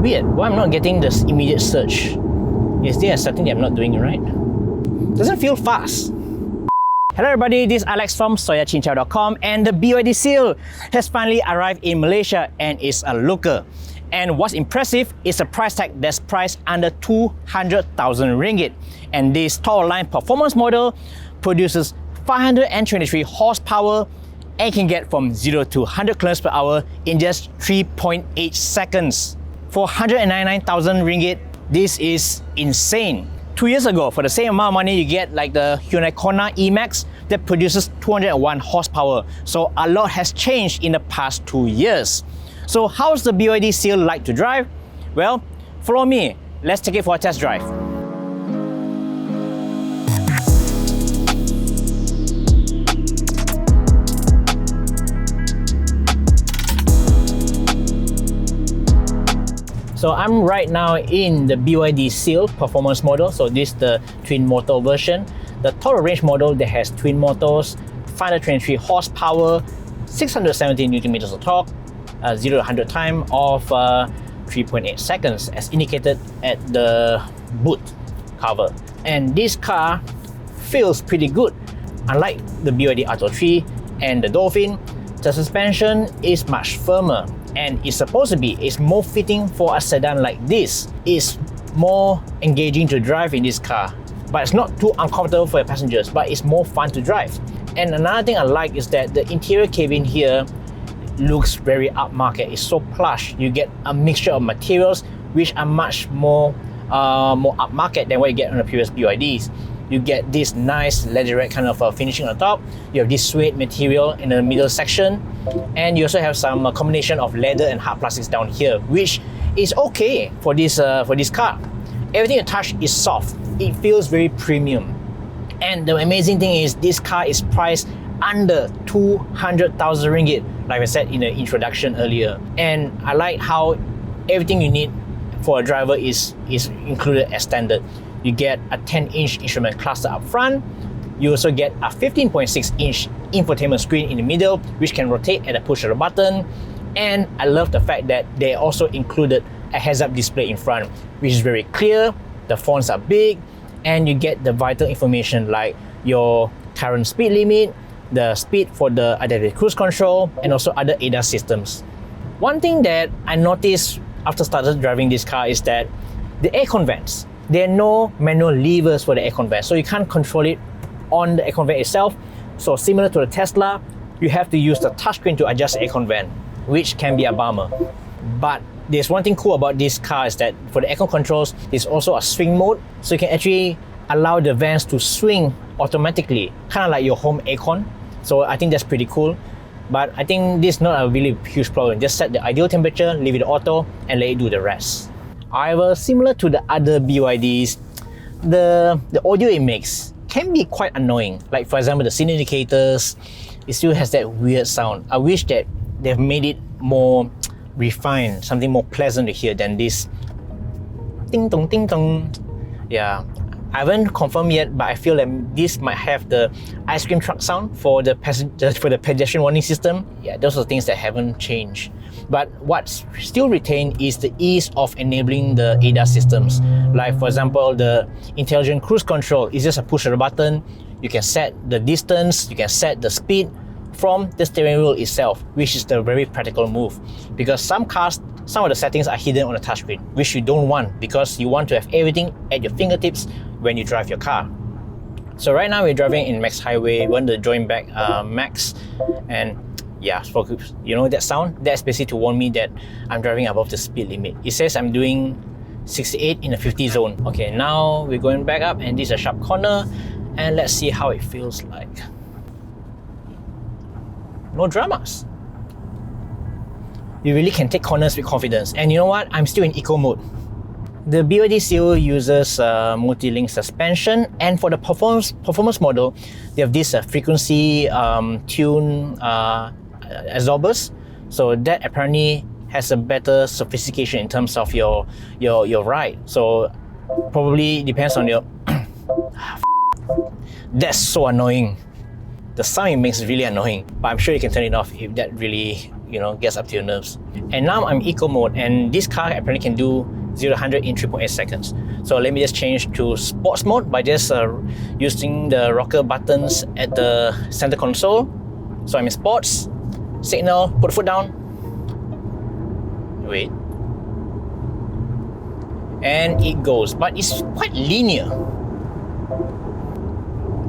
Weird, why I'm not getting this immediate surge? Is there something that I'm not doing right? Doesn't feel fast. Hello everybody, this is Alex from soyachinchao.com, and the BYD Seal has finally arrived in Malaysia and is a looker. And what's impressive is a price tag that's priced under 200,000 ringgit. And this top line performance model produces 523 horsepower and can get from 0 to 100 km per hour in just 3.8 seconds. For 199,000 ringgit, this is insane. 2 years ago, for the same amount of money, you get like the Hyundai Kona E-Max that produces 201 horsepower. So a lot has changed in the past 2 years. So how's the BYD Seal like to drive? Well, follow me. Let's take it for a test drive. So I'm right now in the BYD Seal Performance model. So this is the twin motor version. The total range model that has twin motors, 523 horsepower, 670 Newton meters of torque, 0 to 100 time of 3.8 seconds as indicated at the boot cover. And this car feels pretty good. Unlike the BYD Atto 3 and the Dolphin, the suspension is much firmer and it's supposed to be more fitting for a sedan like this. It's more engaging to drive in this car, but it's not too uncomfortable for your passengers, but it's more fun to drive. And another thing I like is that the interior cabin here looks very upmarket. It's so plush. You get a mixture of materials which are much more upmarket than what you get on the previous BYDs. You get this nice leatherette kind of finishing on the top. You have this suede material in the middle section, and you also have some combination of leather and hard plastics down here, which is okay for this car. Everything you touch is soft. It feels very premium. And the amazing thing is this car is priced under 200,000 ringgit, like I said in the introduction earlier. And I like how everything you need for a driver is included as standard. You get a 10-inch instrument cluster up front. You also get a 15.6-inch infotainment screen in the middle, which can rotate at the push of the button. And I love the fact that they also included a heads-up display in front, which is very clear. The fonts are big, and you get the vital information like your current speed limit, the speed for the adaptive cruise control, and also other ADAS systems. One thing that I noticed after started driving this car is that the aircon vents, there are no manual levers for the aircon vent, so you can't control it on the aircon vent itself. So similar to the Tesla, you have to use the touchscreen to adjust the aircon vent, which can be a bummer. But there's one thing cool about this car is that for the aircon controls, there's also a swing mode, so you can actually allow the vents to swing automatically, kind of like your home aircon. So I think that's pretty cool. But I think this is not a really huge problem. Just set the ideal temperature, leave it auto, and let it do the rest. However, similar to the other BYDs, the audio it makes can be quite annoying. Like for example, the scene indicators, it still has that weird sound. I wish that they've made it more refined, something more pleasant to hear than this ding dong ding dong. Yeah, I haven't confirmed yet, but I feel that this might have the ice cream truck sound for the pedestrian warning system. Yeah, those are things that haven't changed. But what's still retained is the ease of enabling the ADAS systems. Like for example, the intelligent cruise control is just a push of the button. You can set the distance, you can set the speed from the steering wheel itself, which is the very practical move. Because some cars, some of the settings are hidden on the touchscreen, which you don't want because you want to have everything at your fingertips when you drive your car. So right now we're driving in Max Highway. We want to join back Max, and yeah, you know that sound? That's basically to warn me that I'm driving above the speed limit. It says I'm doing 68 in a 50 zone. Okay, now we're going back up, and this is a sharp corner, and let's see how it feels like. No dramas. You really can take corners with confidence. And you know what? I'm still in eco mode. The BYD Seal uses multi-link suspension, and for the performance model, they have this frequency tune absorbers. So that apparently has a better sophistication in terms of your ride. So probably depends on your That's so annoying. The sound it makes is really annoying, but I'm sure you can turn it off if that really gets up to your nerves. And now I'm eco mode, and this car apparently can do 0 to 100 in 3.8 seconds. So let me just change to sports mode by just using the rocker buttons at the center console. So I'm in sports, signal, put the foot down, wait, and it goes, but it's quite linear.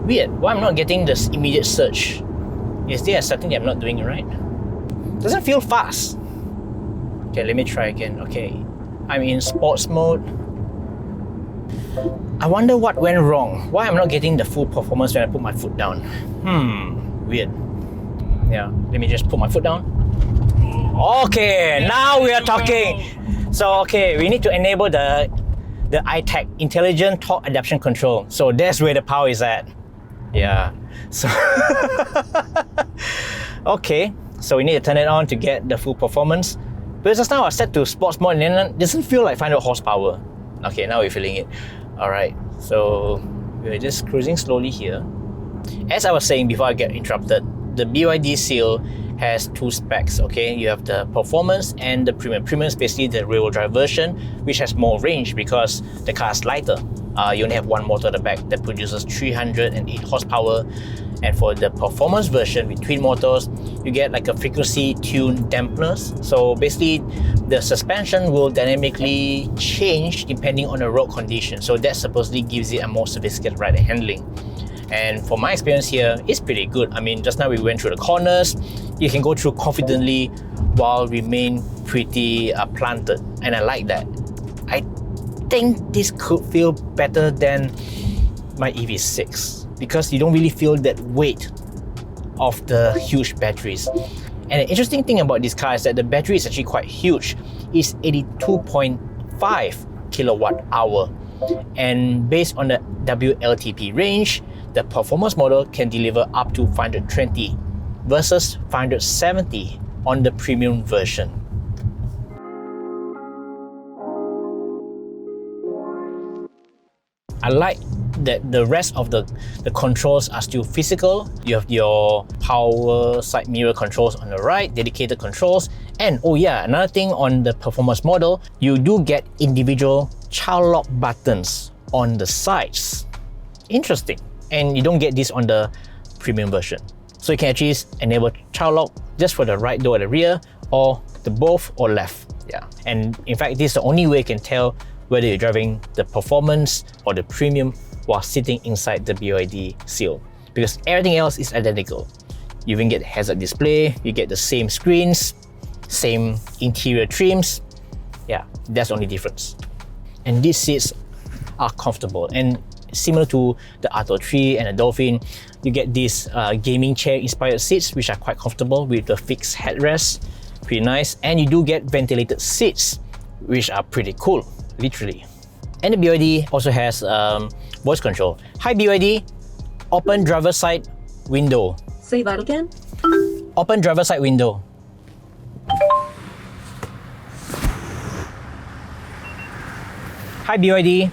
Weird, why I'm not getting this immediate surge? Is there a setting that I'm not doing it right? Doesn't feel fast. Okay, let me try again. Okay, I'm in sports mode. I wonder what went wrong. Why I'm not getting the full performance when I put my foot down. Weird. Yeah, let me just put my foot down. Okay, now we are talking. So, okay, we need to enable the iTech, Intelligent Torque Adaptation Control. So that's where the power is at. Yeah, so okay, so we need to turn it on to get the full performance. Because just now I set to sports mode and then it doesn't feel like 500 horsepower. Okay, now we're feeling it. Alright, so we're just cruising slowly here. As I was saying before I get interrupted, the BYD Seal has two specs, okay? You have the performance and the premium. Premium is basically the rear-wheel drive version, which has more range because the car is lighter. You only have one motor at the back that produces 308 horsepower. And for the performance version with twin motors, you get like a frequency tuned dampeners. So basically, the suspension will dynamically change depending on the road condition. So that supposedly gives it a more sophisticated ride handling. And for my experience here, it's pretty good. I mean, just now we went through the corners. You can go through confidently while remain pretty planted. And I like that. I think this could feel better than my EV6 because you don't really feel that weight of the huge batteries. And the interesting thing about this car is that the battery is actually quite huge. It's 82.5 kilowatt hour. And based on the WLTP range, the performance model can deliver up to 520 versus 570 on the premium version. I like that the rest of the controls are still physical. You have your power side mirror controls on the right, dedicated controls, and oh yeah, another thing on the performance model, you do get individual child lock buttons on the sides. Interesting. And you don't get this on the premium version. So you can actually enable child lock just for the right door at the rear, or the both or left. Yeah. And in fact, this is the only way you can tell whether you're driving the performance or the premium while sitting inside the BYD Seal, because everything else is identical. You even get heads-up display, you get the same screens, same interior trims. Yeah, that's the only difference. And these seats are comfortable, and similar to the Atto 3 and the Dolphin, you get these gaming chair inspired seats which are quite comfortable with the fixed headrest, pretty nice. And you do get ventilated seats which are pretty cool, literally. And the BYD also has voice control. Hi BYD, open driver side window. Say that again. Open driver side window. Hi BYD,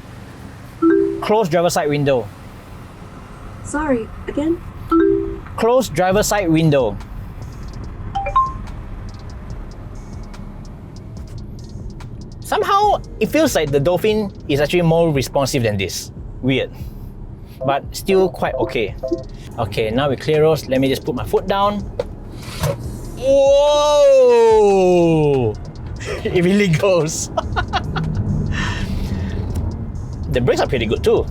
close driver side window. Sorry, again? Close driver side window. Somehow, it feels like the Dolphin is actually more responsive than this. Weird. But still quite okay. Okay, now we clear roads. Let me just put my foot down. Whoa! It really goes. The brakes are pretty good too.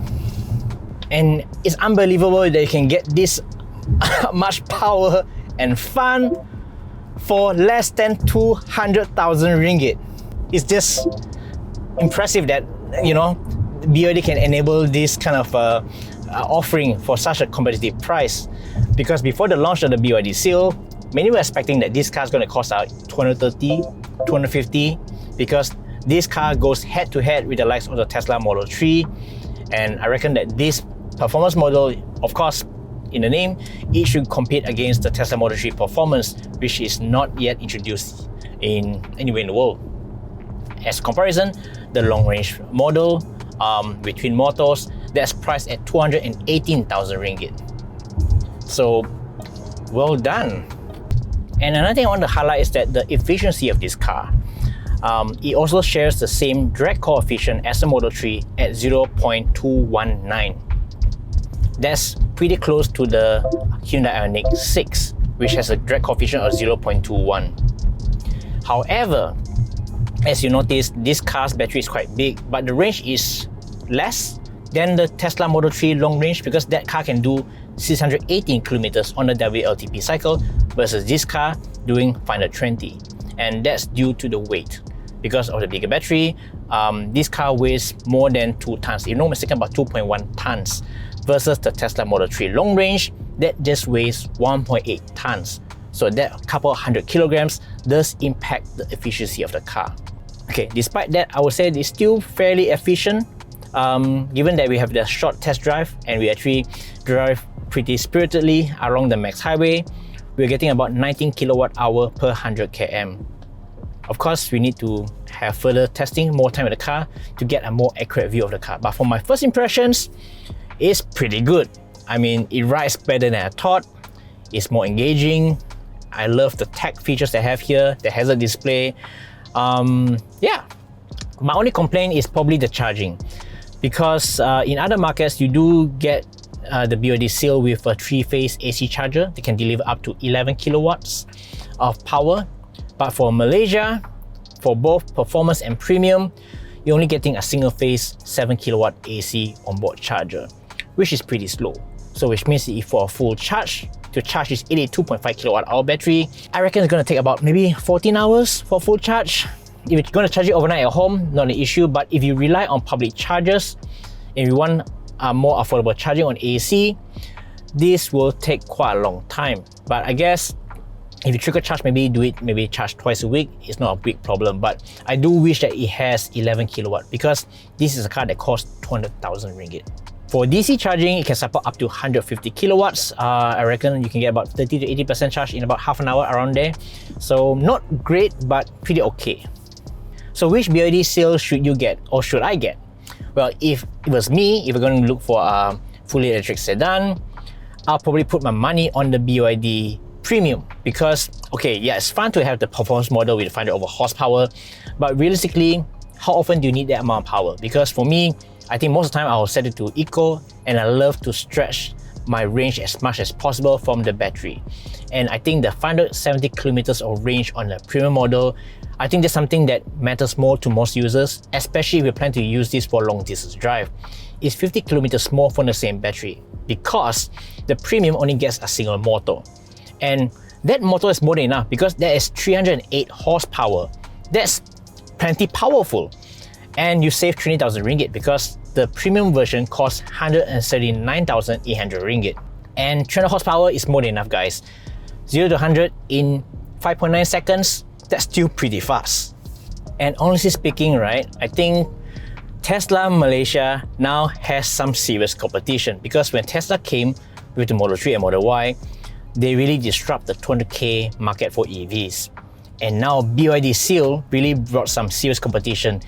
And it's unbelievable that you can get this much power and fun for less than 200,000 ringgit. It's just impressive that, BYD can enable this kind of offering for such a competitive price. Because before the launch of the BYD Seal, many were expecting that this car is going to cost out 230, 250, because this car goes head to head with the likes of the Tesla Model 3. And I reckon that this performance model, of course, in the name, it should compete against the Tesla Model 3 Performance, which is not yet introduced anywhere in the world. As comparison, the long-range model with twin motors, that's priced at 218,000 ringgit. So, well done. And another thing I want to highlight is that the efficiency of this car. It also shares the same drag coefficient as the Model 3 at 0.219. That's pretty close to the Hyundai Ioniq 6, which has a drag coefficient of 0.21. However, as you notice, this car's battery is quite big, but the range is less than the Tesla Model 3 long range because that car can do 618 kilometers on the WLTP cycle versus this car doing 520. And that's due to the weight. Because of the bigger battery, this car weighs more than 2 tons, if I'm not mistaken, about 2.1 tons versus the Tesla Model 3 long range that just weighs 1.8 tons. So that couple of 100 kilograms does impact the efficiency of the car. Okay, despite that, I would say it's still fairly efficient given that we have the short test drive and we actually drive pretty spiritedly along the max highway. We're getting about 19 kilowatt hour per 100 km. Of course, we need to have further testing, more time with the car to get a more accurate view of the car. But for my first impressions, it's pretty good. I mean, it rides better than I thought. It's more engaging. I love the tech features they have here, the hazard display. Yeah, my only complaint is probably the charging. Because in other markets, you do get the BYD Seal with a 3-phase AC charger that can deliver up to 11 kilowatts of power. But for Malaysia, for both performance and premium, you're only getting a single-phase 7 kilowatt AC onboard charger, which is pretty slow. So which means if for a full charge, to charge this 82.5 kilowatt hour battery, I reckon it's going to take about maybe 14 hours for full charge. If you're going to charge it overnight at home, not an issue, but if you rely on public chargers and you want more affordable charging on AC, this will take quite a long time. But I guess if you trigger charge, maybe charge twice a week, it's not a big problem. But I do wish that it has 11 kilowatt because this is a car that costs 200,000 ringgit. For DC charging, it can support up to 150 kilowatts. I reckon you can get about 30 to 80% charge in about half an hour around there. So not great, but pretty okay. So which BYD Seal should you get or should I get? Well, if it was me, if we're going to look for a fully electric sedan, I'll probably put my money on the BYD Premium because, okay, yeah, it's fun to have the performance model with 500 over horsepower, but realistically, how often do you need that amount of power? Because for me, I think most of the time I'll set it to eco and I love to stretch my range as much as possible from the battery. And I think the 570 kilometers of range on the premium model, I think that's something that matters more to most users, especially if you plan to use this for long distance drive. It's 50 kilometers more from the same battery because the premium only gets a single motor. And that motor is more than enough because that is 308 horsepower. That's plenty powerful. And you save 20,000 ringgit because the premium version costs 139,800 ringgit. And 300 horsepower is more than enough, guys. 0 to 100 in 5.9 seconds, that's still pretty fast. And honestly speaking, right, I think Tesla Malaysia now has some serious competition because when Tesla came with the Model 3 and Model Y, they really disrupt the 200k market for EVs. And now BYD Seal really brought some serious competition.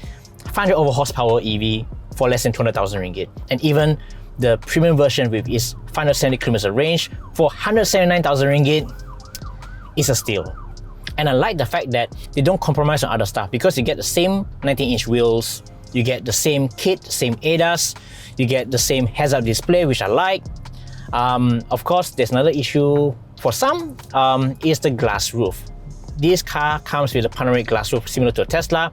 500 over horsepower EV for less than 200,000 ringgit. And even the premium version with its 570 kilometers range for 179,000 ringgit is a steal. And I like the fact that they don't compromise on other stuff because you get the same 19-inch wheels, you get the same kit, same ADAS, you get the same heads-up display, which I like. Of course, there's another issue for some, is the glass roof. This car comes with a panoramic glass roof similar to a Tesla,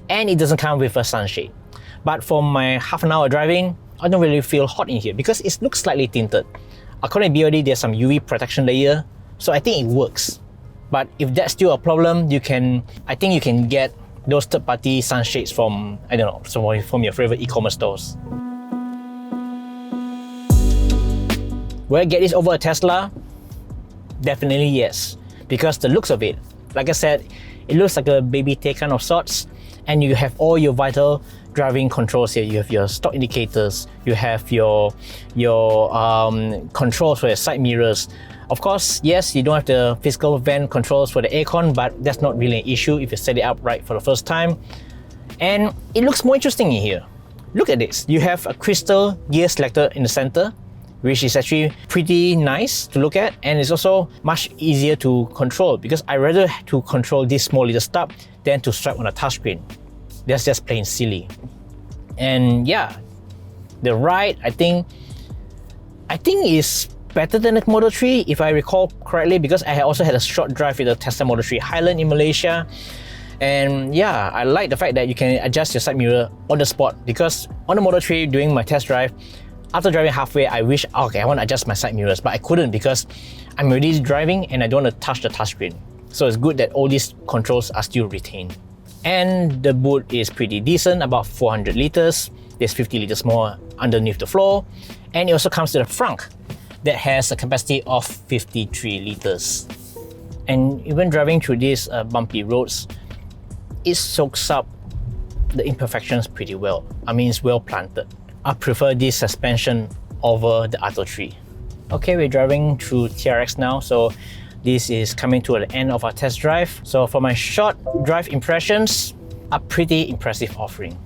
and it doesn't come with a sunshade. But for my half an hour driving, I don't really feel hot in here because it looks slightly tinted. According to BYD, there's some UV protection layer, so I think it works. But if that's still a problem, I think you can get those third-party sunshades from, I don't know, from your favorite e-commerce stores. Will I get this over a Tesla? Definitely yes, because the looks of it, like I said, it looks like a baby Taycan of sorts, and you have all your vital driving controls here. You have your stop indicators, you have your controls for your side mirrors. Of course, yes, you don't have the physical vent controls for the aircon, but that's not really an issue if you set it up right for the first time. And it looks more interesting in here. Look at this. You have a crystal gear selector in the center, which is actually pretty nice to look at, and it's also much easier to control because I rather to control this small little stub than to swipe on a touchscreen. That's just plain silly. And yeah, the ride I think is better than the Model 3 if I recall correctly, because I also had a short drive with the Tesla Model 3 Highland in Malaysia. And yeah, I like the fact that you can adjust your side mirror on the spot, because on the Model 3 during my test drive, after driving halfway, I wish, okay, I want to adjust my side mirrors, but I couldn't because I'm already driving and I don't want to touch the touchscreen. So it's good that all these controls are still retained. And the boot is pretty decent, about 400 liters. There's 50 liters more underneath the floor. And it also comes to the front that has a capacity of 53 liters. And even driving through these bumpy roads, it soaks up the imperfections pretty well. I mean, it's well planted. I prefer this suspension over the Atto 3. Okay, we're driving through TRX now, so this is coming to the end of our test drive. So for my short drive impressions, a pretty impressive offering.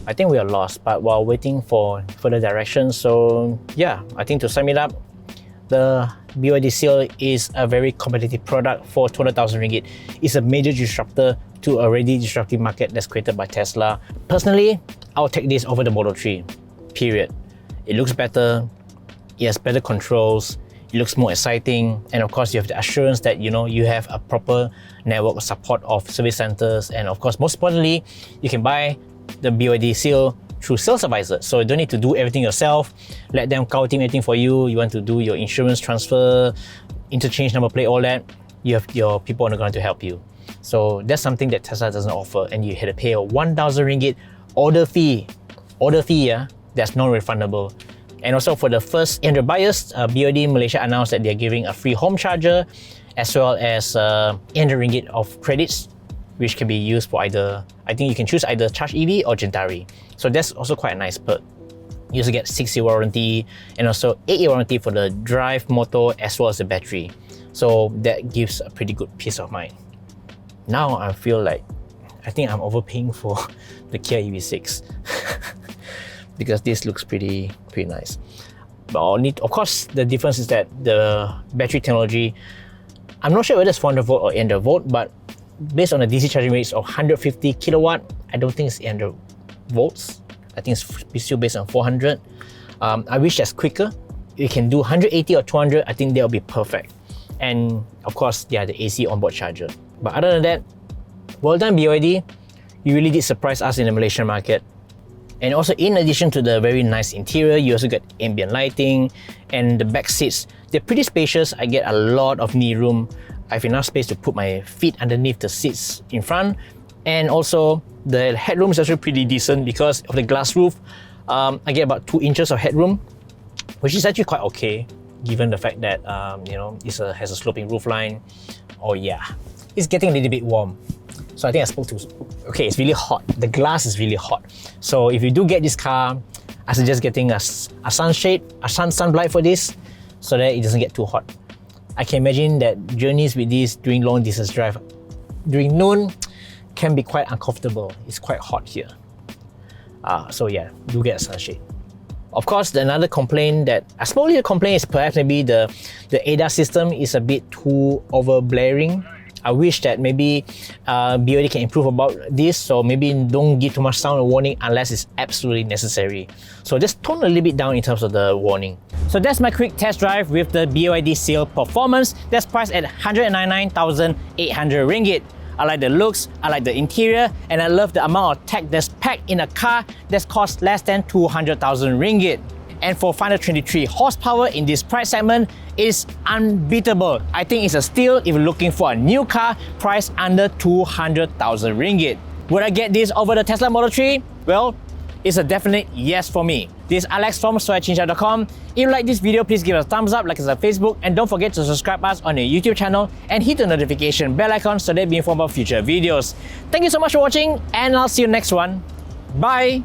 I think we are lost, but while waiting for further directions, so yeah, I think to sum it up, the BYD Seal is a very competitive product for 200,000 ringgit. It's a major disruptor to a already disruptive market that's created by Tesla. Personally, I'll take this over the Model 3, period. It looks better, it has better controls, it looks more exciting, and of course you have the assurance that you have a proper network of support of service centers, and of course most importantly, you can buy the BYD Seal through sales advisor, so you don't need to do everything yourself. Let them counting everything for you. You want to do your insurance transfer, interchange number plate, all that, you have your people on the ground to help you. So that's something that Tesla doesn't offer, and you had to pay a 1,000 ringgit order fee, yeah, that's non-refundable. And also for the first 800 buyers, BYD Malaysia announced that they're giving a free home charger as well as 800 ringgit of credits, which can be used for either, I think you can choose either Charge EV or Gentari. So that's also quite a nice perk. You also get 6-year warranty and also 8-year warranty for the drive, motor as well as the battery. So that gives a pretty good peace of mind. Now I feel like, I think I'm overpaying for the Kia EV6 because this looks pretty nice. But of course, the difference is that the battery technology, I'm not sure whether it's 400 volt or 800 volt, but based on the DC charging rates of 150 kilowatt, I don't think it's 800 volts. I think it's still based on 400. I wish that's quicker. You can do 180 or 200, I think that would be perfect. And of course, yeah, the AC onboard charger. But other than that, well done BYD. You really did surprise us in the Malaysian market. And also, in addition to the very nice interior, you also get ambient lighting, and the back seats, they're pretty spacious. I get a lot of knee room. I have enough space to put my feet underneath the seats in front. And also, the headroom is actually pretty decent because of the glass roof. I get about 2 inches of headroom, which is actually quite okay, given the fact that it has a sloping roof line. Oh yeah, it's getting a little bit warm. So I think I spoke too. Okay, it's really hot. The glass is really hot. So if you do get this car, I suggest getting a sunshade, a sunblight for this, so that it doesn't get too hot. I can imagine that journeys with this during long distance drive, during noon, can be quite uncomfortable. It's quite hot here. So yeah, do get a sunshade. Of course, another complaint that a small little complaint is perhaps maybe the ADAS system is a bit too over blaring. I wish that maybe BYD can improve about this, so maybe don't give too much sound warning unless it's absolutely necessary. So just tone a little bit down in terms of the warning. So that's my quick test drive with the BYD Seal Performance that's priced at 199,800 ringgit. I like the looks, I like the interior, and I love the amount of tech that's packed in a car that's cost less than 200,000 ringgit. And for 523 horsepower in this price segment, it is unbeatable. I think it's a steal if you're looking for a new car priced under 200,000 ringgit. Would I get this over the Tesla Model 3? Well, it's a definite yes for me. This is Alex from soychinchat.com. If you like this video, please give us a thumbs up, like us on Facebook, and don't forget to subscribe us on our YouTube channel and hit the notification bell icon so that you'll be informed of future videos. Thank you so much for watching, and I'll see you next one. Bye!